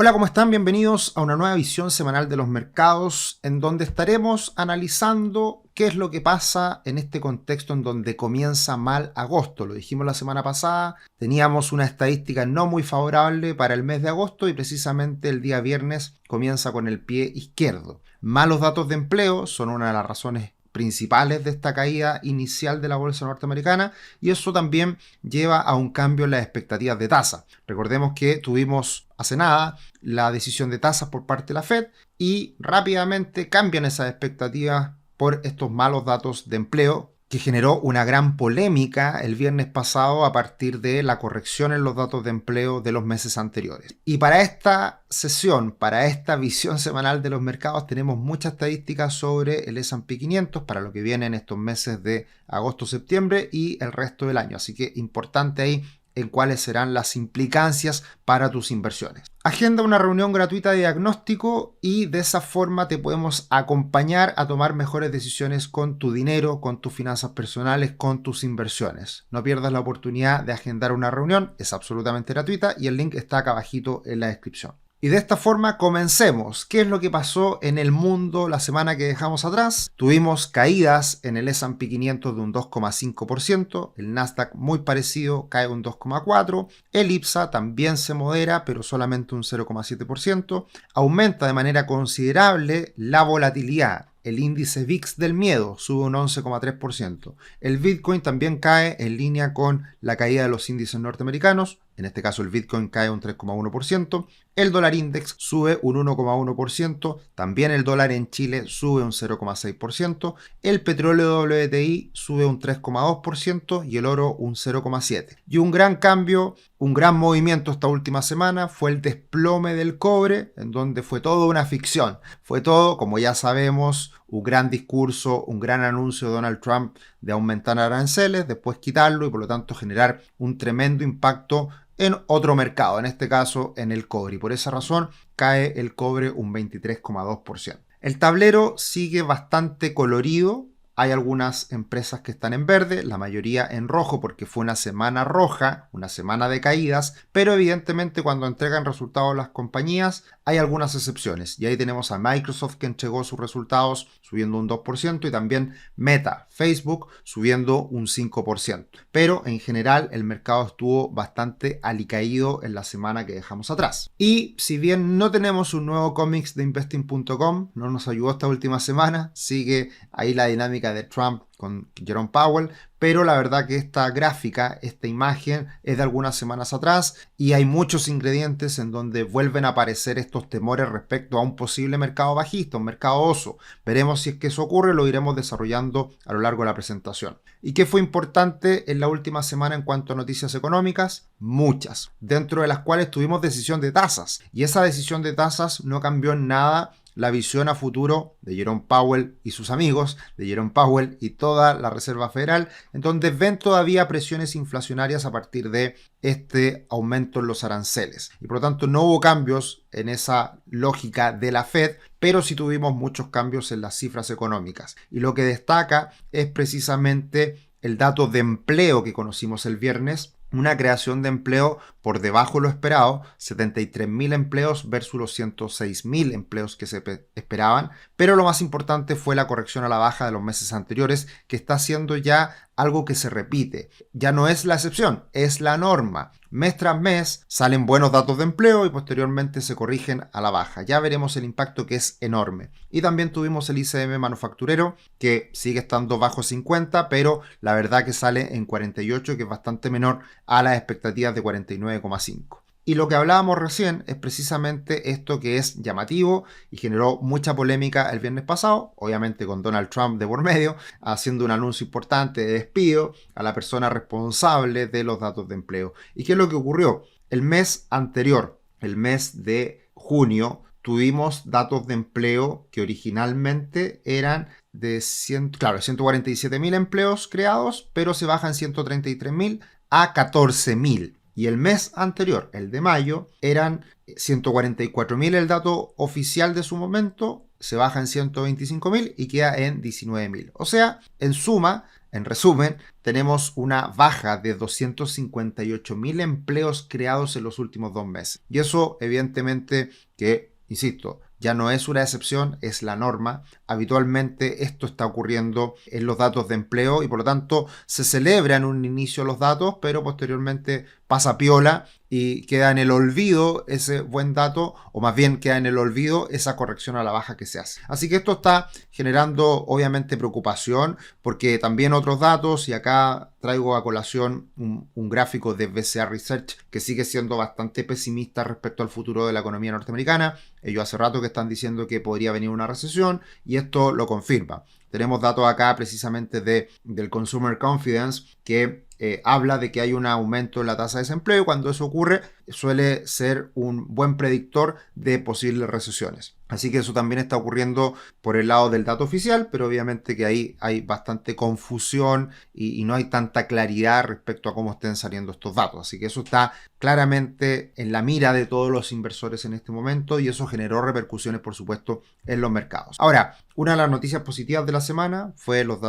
Hola, ¿cómo están? Bienvenidos a una nueva visión semanal de los mercados, en donde estaremos analizando qué es lo que pasa en este contexto en donde comienza mal agosto. Lo dijimos la semana pasada, teníamos una estadística no muy favorable para el mes de agosto y precisamente el día viernes comienza con el pie izquierdo. Malos datos de empleo son una de las razones principales de esta caída inicial de la bolsa norteamericana, y eso también lleva a un cambio en las expectativas de tasa. Recordemos que tuvimos hace nada la decisión de tasas por parte de la Fed y rápidamente cambian esas expectativas por estos malos datos de empleo, que generó una gran polémica el viernes pasado a partir de la corrección en los datos de empleo de los meses anteriores. Y para esta sesión, para esta visión semanal de los mercados, tenemos muchas estadísticas sobre el S&P 500 para lo que viene en estos meses de agosto-septiembre y el resto del año. Así que importante ahí en cuáles serán las implicancias para tus inversiones. Agenda una reunión gratuita de diagnóstico y de esa forma te podemos acompañar a tomar mejores decisiones con tu dinero, con tus finanzas personales, con tus inversiones. No pierdas la oportunidad de agendar una reunión, es absolutamente gratuita y el link está acá abajito en la descripción. Y de esta forma comencemos. ¿Qué es lo que pasó en el mundo la semana que dejamos atrás? Tuvimos caídas en el S&P 500 de un 2,5%, el Nasdaq muy parecido, cae un 2,4%, el IPSA también se modera, pero solamente un 0,7%, aumenta de manera considerable la volatilidad. El índice VIX del miedo sube un 11,3%. El Bitcoin también cae en línea con la caída de los índices norteamericanos. En este caso el Bitcoin cae un 3,1%. El dólar index sube un 1,1%. También el dólar en Chile sube un 0,6%. El petróleo WTI sube un 3,2% y el oro un 0,7%. Y un gran cambio, un gran movimiento esta última semana fue el desplome del cobre, en donde fue todo una ficción. Fue todo, como ya sabemos, un gran discurso, un gran anuncio de Donald Trump de aumentar aranceles, después quitarlo y por lo tanto generar un tremendo impacto en otro mercado, en este caso en el cobre. Y por esa razón cae el cobre un 23,2%. El tablero sigue bastante colorido. Hay algunas empresas que están en verde, la mayoría en rojo porque fue una semana roja, una semana de caídas, pero evidentemente cuando entregan resultados las compañías hay algunas excepciones. Y ahí tenemos a Microsoft que entregó sus resultados subiendo un 2% y también Meta, Facebook subiendo un 5%. Pero en general el mercado estuvo bastante alicaído en la semana que dejamos atrás. Y si bien no tenemos un nuevo cómics de investing.com, no nos ayudó esta última semana, sigue ahí la dinámica de Trump con Jerome Powell, pero la verdad que esta gráfica, esta imagen es de algunas semanas atrás y hay muchos ingredientes en donde vuelven a aparecer estos temores respecto a un posible mercado bajista, un mercado oso. Veremos si es que eso ocurre, lo iremos desarrollando a lo largo de la presentación. ¿Y qué fue importante en la última semana en cuanto a noticias económicas? Muchas, dentro de las cuales tuvimos decisión de tasas, y esa decisión de tasas no cambió en nada la visión a futuro de Jerome Powell y sus amigos, de Jerome Powell y toda la Reserva Federal, en donde ven todavía presiones inflacionarias a partir de este aumento en los aranceles. Y por lo tanto no hubo cambios en esa lógica de la Fed, pero sí tuvimos muchos cambios en las cifras económicas. Y lo que destaca es precisamente el dato de empleo que conocimos el viernes, una creación de empleo por debajo de lo esperado, 73.000 empleos versus los 106.000 empleos que se esperaban, pero lo más importante fue la corrección a la baja de los meses anteriores, que está siendo ya algo que se repite. Ya no es la excepción, es la norma. Mes tras mes salen buenos datos de empleo y posteriormente se corrigen a la baja. Ya veremos el impacto, que es enorme. Y también tuvimos el ICM manufacturero, que sigue estando bajo 50, pero la verdad que sale en 48, que es bastante menor a las expectativas de 49,5. Y lo que hablábamos recién es precisamente esto, que es llamativo y generó mucha polémica el viernes pasado, obviamente con Donald Trump de por medio, haciendo un anuncio importante de despido a la persona responsable de los datos de empleo. ¿Y qué es lo que ocurrió? El mes anterior, el mes de junio, tuvimos datos de empleo que originalmente eran de 147.000 empleos creados, pero se bajan 133.000 a 14.000. Y el mes anterior, el de mayo, eran 144.000 el dato oficial de su momento, se baja en 125.000 y queda en 19.000. O sea, en suma, En resumen, tenemos una baja de 258.000 empleos creados en los últimos 2 meses. Y eso evidentemente que, insisto, ya no es una excepción, es la norma. Habitualmente esto está ocurriendo en los datos de empleo y por lo tanto se celebra en un inicio los datos, pero posteriormente pasa piola y queda en el olvido ese buen dato, o más bien queda en el olvido esa corrección a la baja que se hace. Así que esto está generando obviamente preocupación, porque también otros datos, y acá traigo a colación un gráfico de BCA Research que sigue siendo bastante pesimista respecto al futuro de la economía norteamericana. Ellos hace rato que están diciendo que podría venir una recesión y esto lo confirma. Tenemos datos acá precisamente del Consumer Confidence que habla de que hay un aumento en la tasa de desempleo y cuando eso ocurre suele ser un buen predictor de posibles recesiones. Así que eso también está ocurriendo por el lado del dato oficial, pero obviamente que ahí hay bastante confusión y no hay tanta claridad respecto a cómo estén saliendo estos datos. Así que eso está claramente en la mira de todos los inversores en este momento y eso generó repercusiones, por supuesto, en los mercados. Ahora, una de las noticias positivas de la semana fue los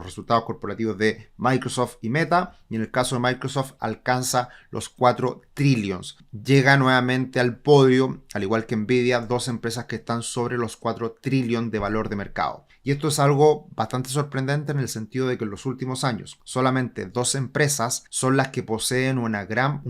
resultados corporativos de Microsoft y Meta, y en el caso de Microsoft alcanza los 4 trillions. Llega nuevamente al podio, al igual que Nvidia, dos empresas que están sobre los 4 trillion de valor de mercado. Y esto es algo bastante sorprendente en el sentido de que en los últimos años solamente 2 empresas son las que poseen un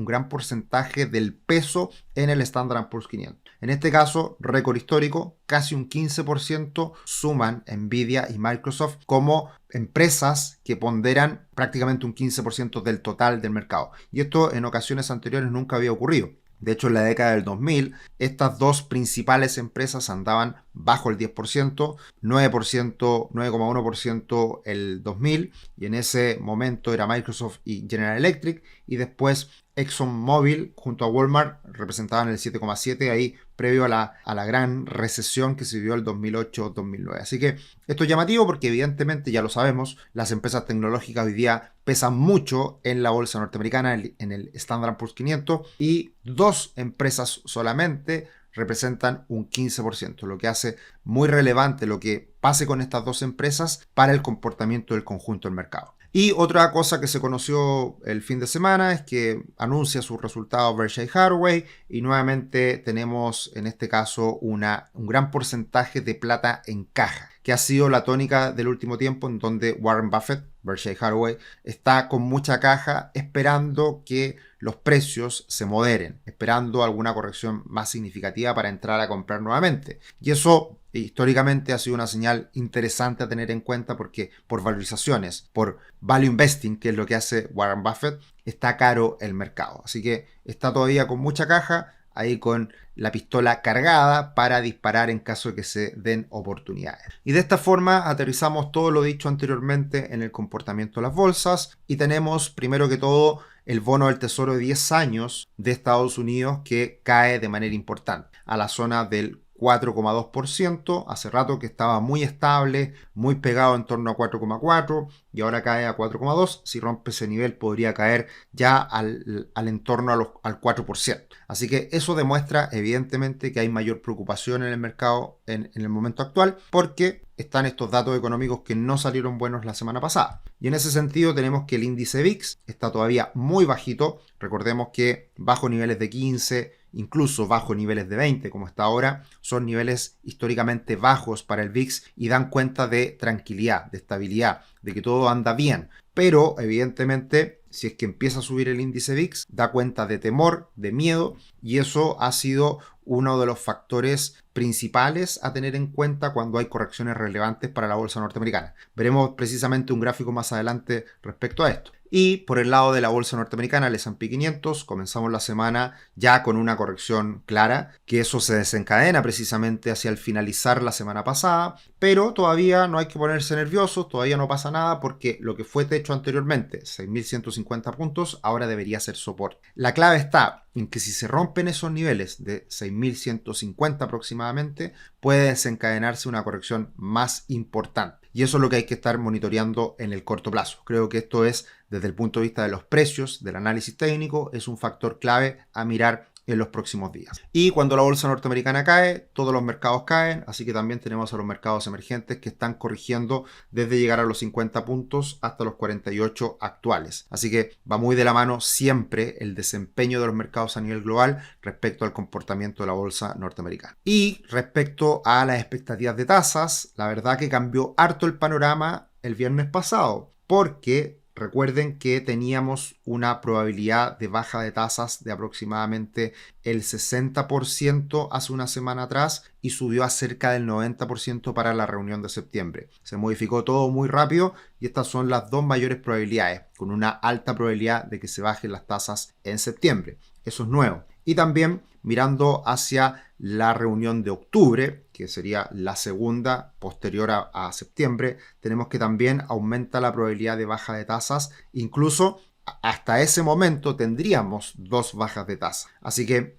gran porcentaje del peso en el Standard & Poor's 500. En este caso, récord histórico, casi un 15% suman Nvidia y Microsoft como empresas que ponderan prácticamente un 15% del total del mercado. Y esto en ocasiones anteriores nunca había ocurrido. De hecho, en la década del 2000, estas dos principales empresas andaban bajo el 10%, 9%, 9,1% el 2000, y en ese momento era Microsoft y General Electric, y después ExxonMobil junto a Walmart representaban el 7,7% ahí previo a la gran recesión que se vivió el 2008-2009. Así que esto es llamativo porque evidentemente ya lo sabemos, las empresas tecnológicas hoy día pesan mucho en la bolsa norteamericana, en el Standard & Poor's 500, y 2 empresas solamente representan un 15%, lo que hace muy relevante lo que pase con estas 2 empresas para el comportamiento del conjunto del mercado. Y otra cosa que se conoció el fin de semana es que anuncia sus resultados Berkshire Hathaway y nuevamente tenemos en este caso un gran porcentaje de plata en caja, que ha sido la tónica del último tiempo en donde Warren Buffett, Berkshire Hathaway, está con mucha caja esperando que los precios se moderen, esperando alguna corrección más significativa para entrar a comprar nuevamente. Y eso históricamente ha sido una señal interesante a tener en cuenta porque por valorizaciones, por value investing, que es lo que hace Warren Buffett, está caro el mercado. Así que está todavía con mucha caja, ahí con la pistola cargada para disparar en caso de que se den oportunidades. Y de esta forma aterrizamos todo lo dicho anteriormente en el comportamiento de las bolsas y tenemos primero que todo el bono del tesoro de 10 años de Estados Unidos que cae de manera importante a la zona del 4,2%, hace rato que estaba muy estable, muy pegado en torno a 4,4 y ahora cae a 4,2. Si rompe ese nivel podría caer ya al entorno al 4%. Así que eso demuestra evidentemente que hay mayor preocupación en el mercado en el momento actual porque están estos datos económicos que no salieron buenos la semana pasada. Y en ese sentido tenemos que el índice VIX está todavía muy bajito. Recordemos que bajo niveles de 15, incluso bajo niveles de 20 como está ahora, son niveles históricamente bajos para el VIX y dan cuenta de tranquilidad, de estabilidad, de que todo anda bien. Pero evidentemente si es que empieza a subir el índice VIX, da cuenta de temor, de miedo, y eso ha sido uno de los factores principales a tener en cuenta cuando hay correcciones relevantes para la bolsa norteamericana. Veremos precisamente un gráfico más adelante respecto a esto. Y por el lado de la bolsa norteamericana, el S&P 500, comenzamos la semana ya con una corrección clara, que eso se desencadena precisamente hacia el finalizar la semana pasada, pero todavía no hay que ponerse nerviosos, todavía no pasa nada porque lo que fue techo anteriormente, 6.150 puntos, ahora debería ser soporte. La clave está en que si se rompen esos niveles de 6.150 aproximadamente, puede desencadenarse una corrección más importante. Y eso es lo que hay que estar monitoreando en el corto plazo. Creo que esto es, desde el punto de vista de los precios, del análisis técnico, es un factor clave a mirar en los próximos días. Y cuando la bolsa norteamericana cae, todos los mercados caen, así que también tenemos a los mercados emergentes que están corrigiendo desde llegar a los 50 puntos hasta los 48 actuales. Así que va muy de la mano siempre el desempeño de los mercados a nivel global respecto al comportamiento de la bolsa norteamericana. Y respecto a las expectativas de tasas, la verdad que cambió harto el panorama el viernes pasado, porque recuerden que teníamos una probabilidad de baja de tasas de aproximadamente el 60% hace una semana atrás y subió a cerca del 90% para la reunión de septiembre. Se modificó todo muy rápido y estas son las dos mayores probabilidades, con una alta probabilidad de que se bajen las tasas en septiembre. Eso es nuevo. Y también mirando hacia la reunión de octubre, que sería la segunda posterior a septiembre, tenemos que también aumenta la probabilidad de baja de tasas. Incluso hasta ese momento tendríamos dos bajas de tasa. Así que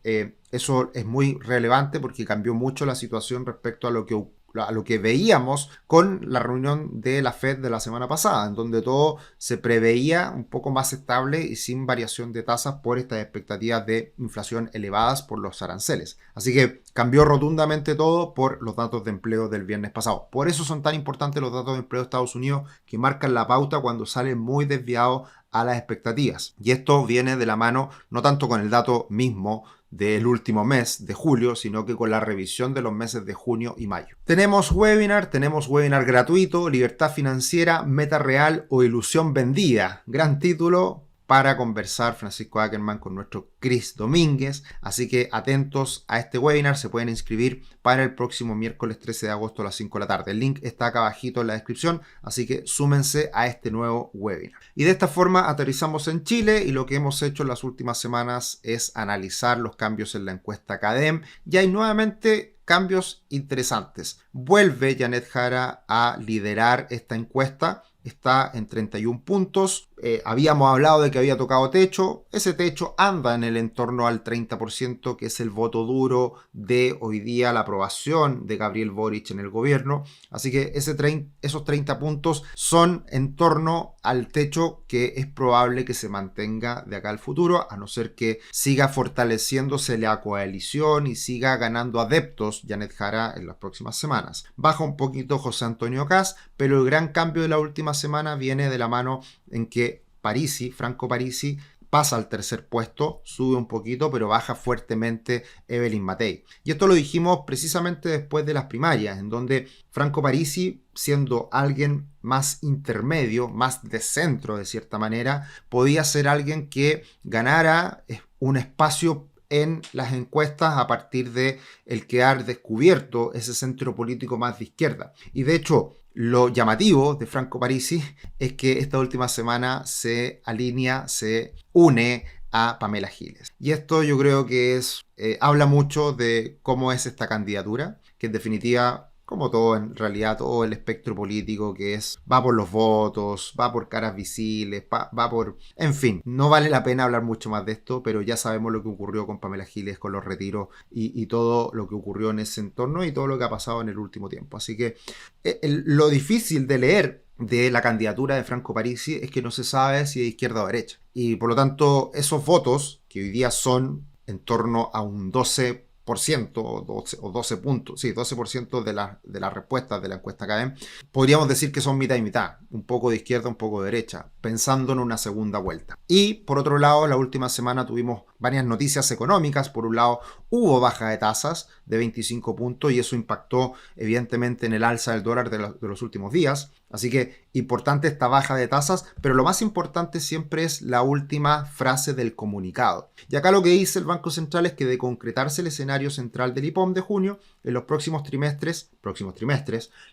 eso es muy relevante porque cambió mucho la situación respecto a lo que veíamos con la reunión de la Fed de la semana pasada, en donde todo se preveía un poco más estable y sin variación de tasas por estas expectativas de inflación elevadas por los aranceles. Así que cambió rotundamente todo por los datos de empleo del viernes pasado. Por eso son tan importantes los datos de empleo de Estados Unidos, que marcan la pauta cuando salen muy desviados a las expectativas. Y esto viene de la mano no tanto con el dato mismo del último mes de julio, sino que con la revisión de los meses de junio y mayo. Tenemos webinar gratuito, Libertad Financiera, Meta Real o Ilusión Vendida. Gran título para conversar Francisco Ackerman con nuestro Chris Domínguez. Así que atentos a este webinar, se pueden inscribir para el próximo miércoles 13 de agosto a las 5 de la tarde. El link está acá abajito en la descripción, así que súmense a este nuevo webinar. Y de esta forma aterrizamos en Chile y lo que hemos hecho en las últimas semanas es analizar los cambios en la encuesta CADEM. Y hay nuevamente cambios interesantes. Vuelve Janet Jara a liderar esta encuesta. Está en 31 puntos. Habíamos hablado de que había tocado techo. Ese techo anda en el entorno al 30%, que es el voto duro de hoy día, la aprobación de Gabriel Boric en el gobierno. Así que esos 30 puntos son en torno al techo que es probable que se mantenga de acá al futuro, a no ser que siga fortaleciéndose la coalición y siga ganando adeptos Janet Jara en las próximas semanas. Baja un poquito José Antonio Kast, pero el gran cambio de la última semana viene de la mano en que Franco Parisi, pasa al tercer puesto, sube un poquito, pero baja fuertemente Evelyn Matei. Y esto lo dijimos precisamente después de las primarias, en donde Franco Parisi, siendo alguien más intermedio, más de centro de cierta manera, podía ser alguien que ganara un espacio en las encuestas a partir de el quedar descubierto ese centro político más de izquierda. Y de hecho, lo llamativo de Franco Parisi es que esta última semana se une a Pamela Giles. Y esto yo creo que habla mucho de cómo es esta candidatura, que en definitiva, como todo en realidad, todo el espectro político va por los votos, va por caras visibles, va por... En fin, no vale la pena hablar mucho más de esto, pero ya sabemos lo que ocurrió con Pamela Giles, con los retiros y todo lo que ocurrió en ese entorno y todo lo que ha pasado en el último tiempo. Así que lo difícil de leer de la candidatura de Franco Parisi es que no se sabe si de izquierda o derecha. Y por lo tanto, esos votos, que hoy día son en torno a un 12% o 12 puntos, sí, 12% de las respuestas de la encuesta CADEM, podríamos decir que son mitad y mitad, un poco de izquierda, un poco de derecha, pensando en una segunda vuelta. Y por otro lado, la última semana tuvimos varias noticias económicas. Por un lado, hubo baja de tasas de 25 puntos y eso impactó evidentemente en el alza del dólar de los últimos días. Así que importante esta baja de tasas, pero lo más importante siempre es la última frase del comunicado. Y acá lo que dice el Banco Central es que de concretarse el escenario central del IPOM de junio, en los próximos trimestres,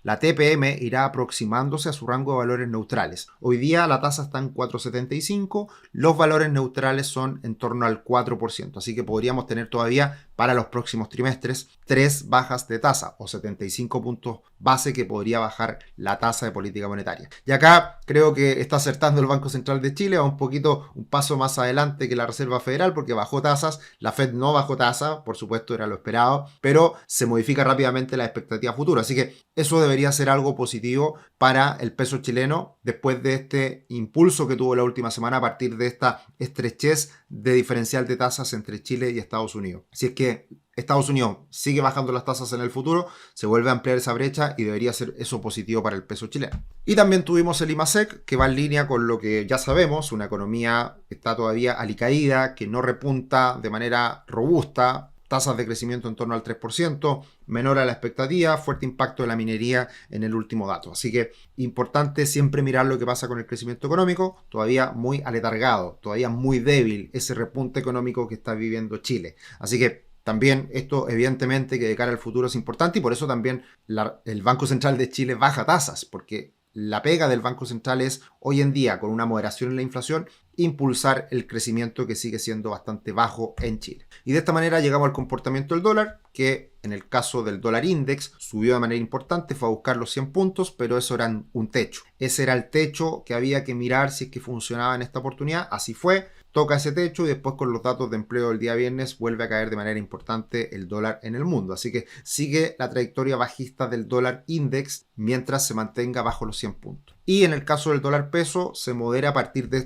la TPM irá aproximándose a su rango de valores neutrales. Hoy día la tasa está en 4,75, los valores neutrales son en torno al 4%, así que podríamos tener todavía para los próximos trimestres 3 bajas de tasa o 75 puntos base que podría bajar la tasa de política monetaria. Y acá creo que está acertando el Banco Central de Chile, va un paso más adelante que la Reserva Federal porque bajó tasas, la Fed no bajó tasa, por supuesto era lo esperado, pero se modifica rápidamente la expectativa futura, así que eso debería ser algo positivo para el peso chileno después de este impulso que tuvo la última semana a partir de esta estrechez de diferencial de tasas entre Chile y Estados Unidos. Si es que Estados Unidos sigue bajando las tasas en el futuro, se vuelve a ampliar esa brecha y debería ser eso positivo para el peso chileno. Y también tuvimos el IMASEC, que va en línea con lo que ya sabemos, una economía que está todavía alicaída, que no repunta de manera robusta, tasas de crecimiento en torno al 3%, menor a la expectativa, fuerte impacto de la minería en el último dato. Así que importante siempre mirar lo que pasa con el crecimiento económico, todavía muy aletargado, todavía muy débil ese repunte económico que está viviendo Chile. Así que también esto evidentemente que de cara al futuro es importante y por eso también el Banco Central de Chile baja tasas, porque la pega del Banco Central es hoy en día, con una moderación en la inflación, impulsar el crecimiento que sigue siendo bastante bajo en Chile. Y de esta manera llegamos al comportamiento del dólar, que en el caso del dólar index subió de manera importante, fue a buscar los 100 puntos, pero eso era un techo. Ese era el techo que había que mirar si es que funcionaba en esta oportunidad, así fue. Toca ese techo y después con los datos de empleo del día viernes vuelve a caer de manera importante el dólar en el mundo. Así que sigue la trayectoria bajista del dólar index mientras se mantenga bajo los 100 puntos. Y en el caso del dólar peso se modera a partir de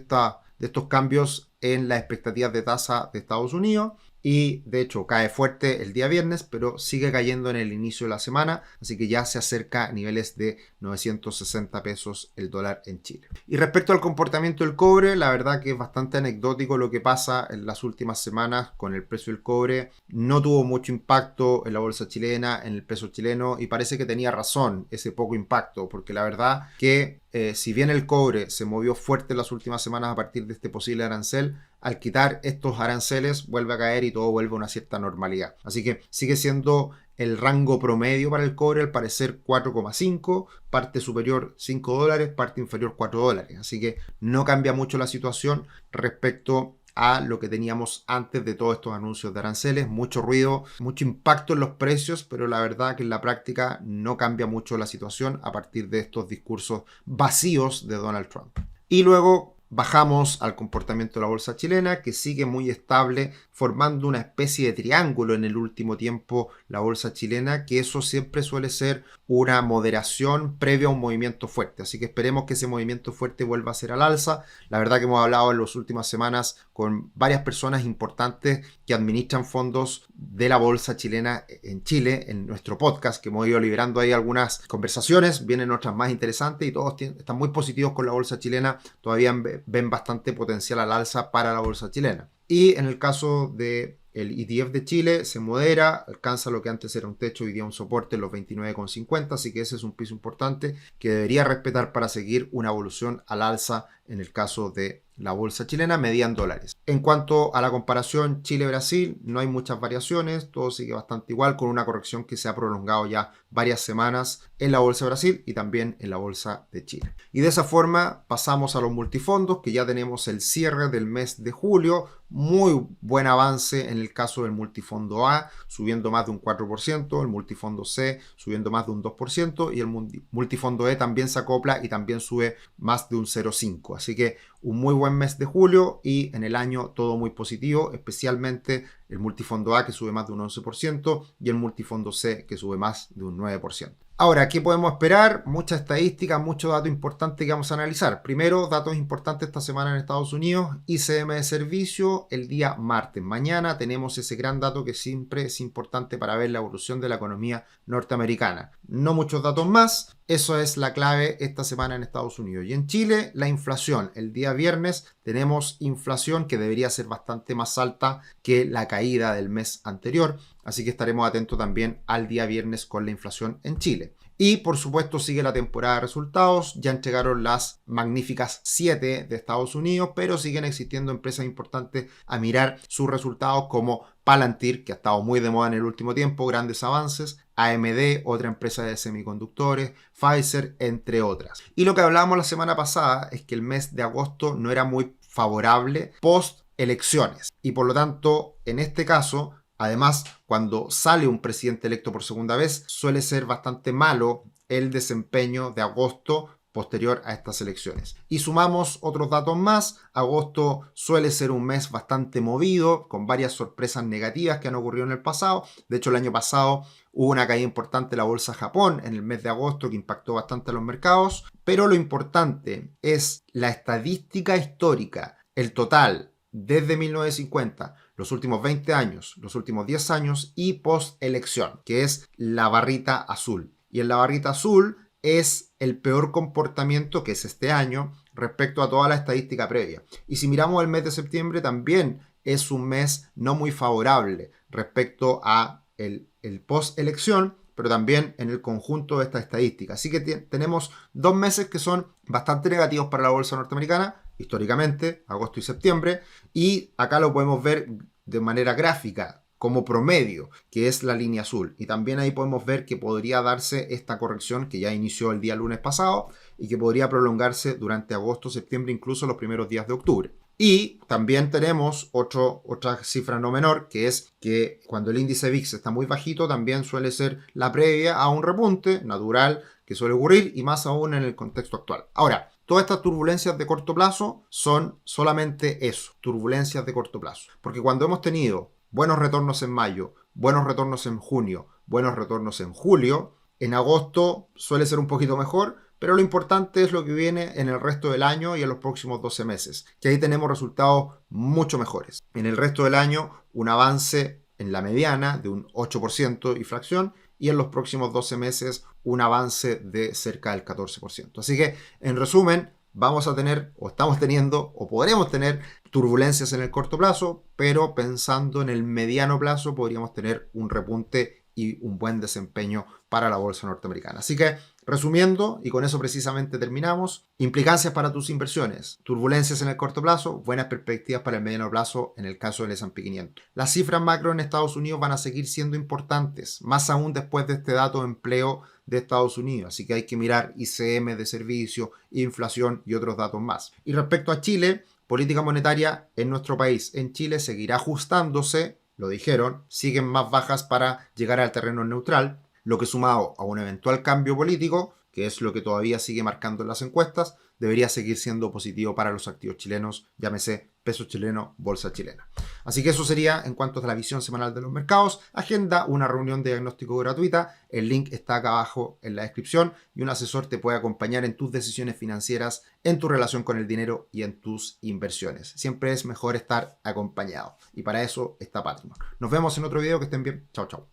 estos cambios en las expectativas de tasa de Estados Unidos. Y de hecho cae fuerte el día viernes, pero sigue cayendo en el inicio de la semana, así que ya se acerca a niveles de 960 pesos el dólar en Chile. Y respecto al comportamiento del cobre, la verdad que es bastante anecdótico lo que pasa en las últimas semanas con el precio del cobre. No tuvo mucho impacto en la bolsa chilena, en el peso chileno, y parece que tenía razón ese poco impacto, porque la verdad que si bien el cobre se movió fuerte en las últimas semanas a partir de este posible arancel, al quitar estos aranceles vuelve a caer y todo vuelve a una cierta normalidad. Así que sigue siendo el rango promedio para el cobre, al parecer 4,5, parte superior $5, parte inferior $4. Así que no cambia mucho la situación respecto a lo que teníamos antes de todos estos anuncios de aranceles. Mucho ruido, mucho impacto en los precios, pero la verdad que en la práctica no cambia mucho la situación a partir de estos discursos vacíos de Donald Trump. Y luego bajamos al comportamiento de la bolsa chilena, que sigue muy estable, formando una especie de triángulo en el último tiempo la bolsa chilena, que eso siempre suele ser una moderación previa a un movimiento fuerte. Así que esperemos que ese movimiento fuerte vuelva a ser al alza. La verdad que hemos hablado en las últimas semanas con varias personas importantes que administran fondos de la bolsa chilena en Chile, en nuestro podcast, que hemos ido liberando ahí algunas conversaciones, vienen otras más interesantes y todos están muy positivos con la bolsa chilena, todavía ven bastante potencial al alza para la bolsa chilena. Y en el caso de el ETF de Chile se modera, alcanza lo que antes era un techo, hoy día un soporte en los 29,50, así que ese es un piso importante que debería respetar para seguir una evolución al alza en el caso de la bolsa chilena medida en dólares. En cuanto a la comparación Chile-Brasil, no hay muchas variaciones, todo sigue bastante igual, con una corrección que se ha prolongado ya varias semanas en la bolsa de Brasil y también en la bolsa de Chile. Y de esa forma pasamos a los multifondos, que ya tenemos el cierre del mes de julio, muy buen avance en el caso del multifondo A, subiendo más de un 4%, el multifondo C subiendo más de un 2% y el multifondo E también se acopla y también sube más de un 0,5%. Así que un muy buen mes de julio y en el año todo muy positivo, especialmente el multifondo A que sube más de un 11% y el multifondo C que sube más de un 9%. Ahora, ¿qué podemos esperar? Mucha estadística, mucho dato importante que vamos a analizar. Primero, datos importantes esta semana en Estados Unidos, ICM de servicio el día martes. Mañana tenemos ese gran dato que siempre es importante para ver la evolución de la economía norteamericana. No muchos datos más, eso es la clave esta semana en Estados Unidos. Y en Chile, la inflación. El día viernes tenemos inflación que debería ser bastante más alta que la caída del mes anterior. Así que estaremos atentos también al día viernes con la inflación en Chile. Y por supuesto sigue la temporada de resultados, ya entregaron las magníficas 7 de Estados Unidos, pero siguen existiendo empresas importantes a mirar sus resultados como Palantir, que ha estado muy de moda en el último tiempo, grandes avances, AMD, otra empresa de semiconductores, Pfizer, entre otras. Y lo que hablábamos la semana pasada es que el mes de agosto no era muy favorable post elecciones y por lo tanto en este caso Además, cuando sale un presidente electo por segunda vez, suele ser bastante malo el desempeño de agosto posterior a estas elecciones. Y sumamos otros datos más, agosto suele ser un mes bastante movido, con varias sorpresas negativas que han ocurrido en el pasado. De hecho, el año pasado hubo una caída importante de la bolsa Japón en el mes de agosto que impactó bastante a los mercados, pero lo importante es la estadística histórica, el total desde 1950, los últimos 20 años, los últimos 10 años y post-elección, que es la barrita azul. Y en la barrita azul es el peor comportamiento, que es este año, respecto a toda la estadística previa. Y si miramos el mes de septiembre, también es un mes no muy favorable respecto a el post-elección, pero también en el conjunto de esta estadística. Así que tenemos 2 meses que son bastante negativos para la bolsa norteamericana, históricamente, agosto y septiembre, y acá lo podemos ver de manera gráfica, como promedio, que es la línea azul. Y también ahí podemos ver que podría darse esta corrección que ya inició el día lunes pasado y que podría prolongarse durante agosto, septiembre, incluso los primeros días de octubre. Y también tenemos otra cifra no menor, que es que cuando el índice VIX está muy bajito, también suele ser la previa a un repunte natural que suele ocurrir, y más aún en el contexto actual. Ahora, todas estas turbulencias de corto plazo son solamente eso, turbulencias de corto plazo. Porque cuando hemos tenido buenos retornos en mayo, buenos retornos en junio, buenos retornos en julio, en agosto suele ser un poquito mejor, pero lo importante es lo que viene en el resto del año y en los próximos 12 meses, que ahí tenemos resultados mucho mejores. En el resto del año, un avance en la mediana de un 8% y fracción, y en los próximos 12 meses un avance de cerca del 14%. Así que, en resumen, vamos a tener, o estamos teniendo, o podremos tener turbulencias en el corto plazo, pero pensando en el mediano plazo podríamos tener un repunte y un buen desempeño para la bolsa norteamericana. Así que, resumiendo, y con eso precisamente terminamos, implicancias para tus inversiones, turbulencias en el corto plazo, buenas perspectivas para el mediano plazo en el caso del S&P 500. Las cifras macro en Estados Unidos van a seguir siendo importantes, más aún después de este dato de empleo de Estados Unidos, así que hay que mirar ICM de servicio, inflación y otros datos más. Y respecto a Chile, política monetaria en nuestro país, en Chile, seguirá ajustándose, lo dijeron, siguen más bajas para llegar al terreno neutral, lo que sumado a un eventual cambio político, que es lo que todavía sigue marcando en las encuestas, debería seguir siendo positivo para los activos chilenos, llámese peso chileno, bolsa chilena. Así que eso sería en cuanto a la visión semanal de los mercados. Agenda una reunión de diagnóstico gratuita, el link está acá abajo en la descripción, y un asesor te puede acompañar en tus decisiones financieras, en tu relación con el dinero y en tus inversiones. Siempre es mejor estar acompañado, y para eso está Patrimon. Nos vemos en otro video, que estén bien. Chao, chao.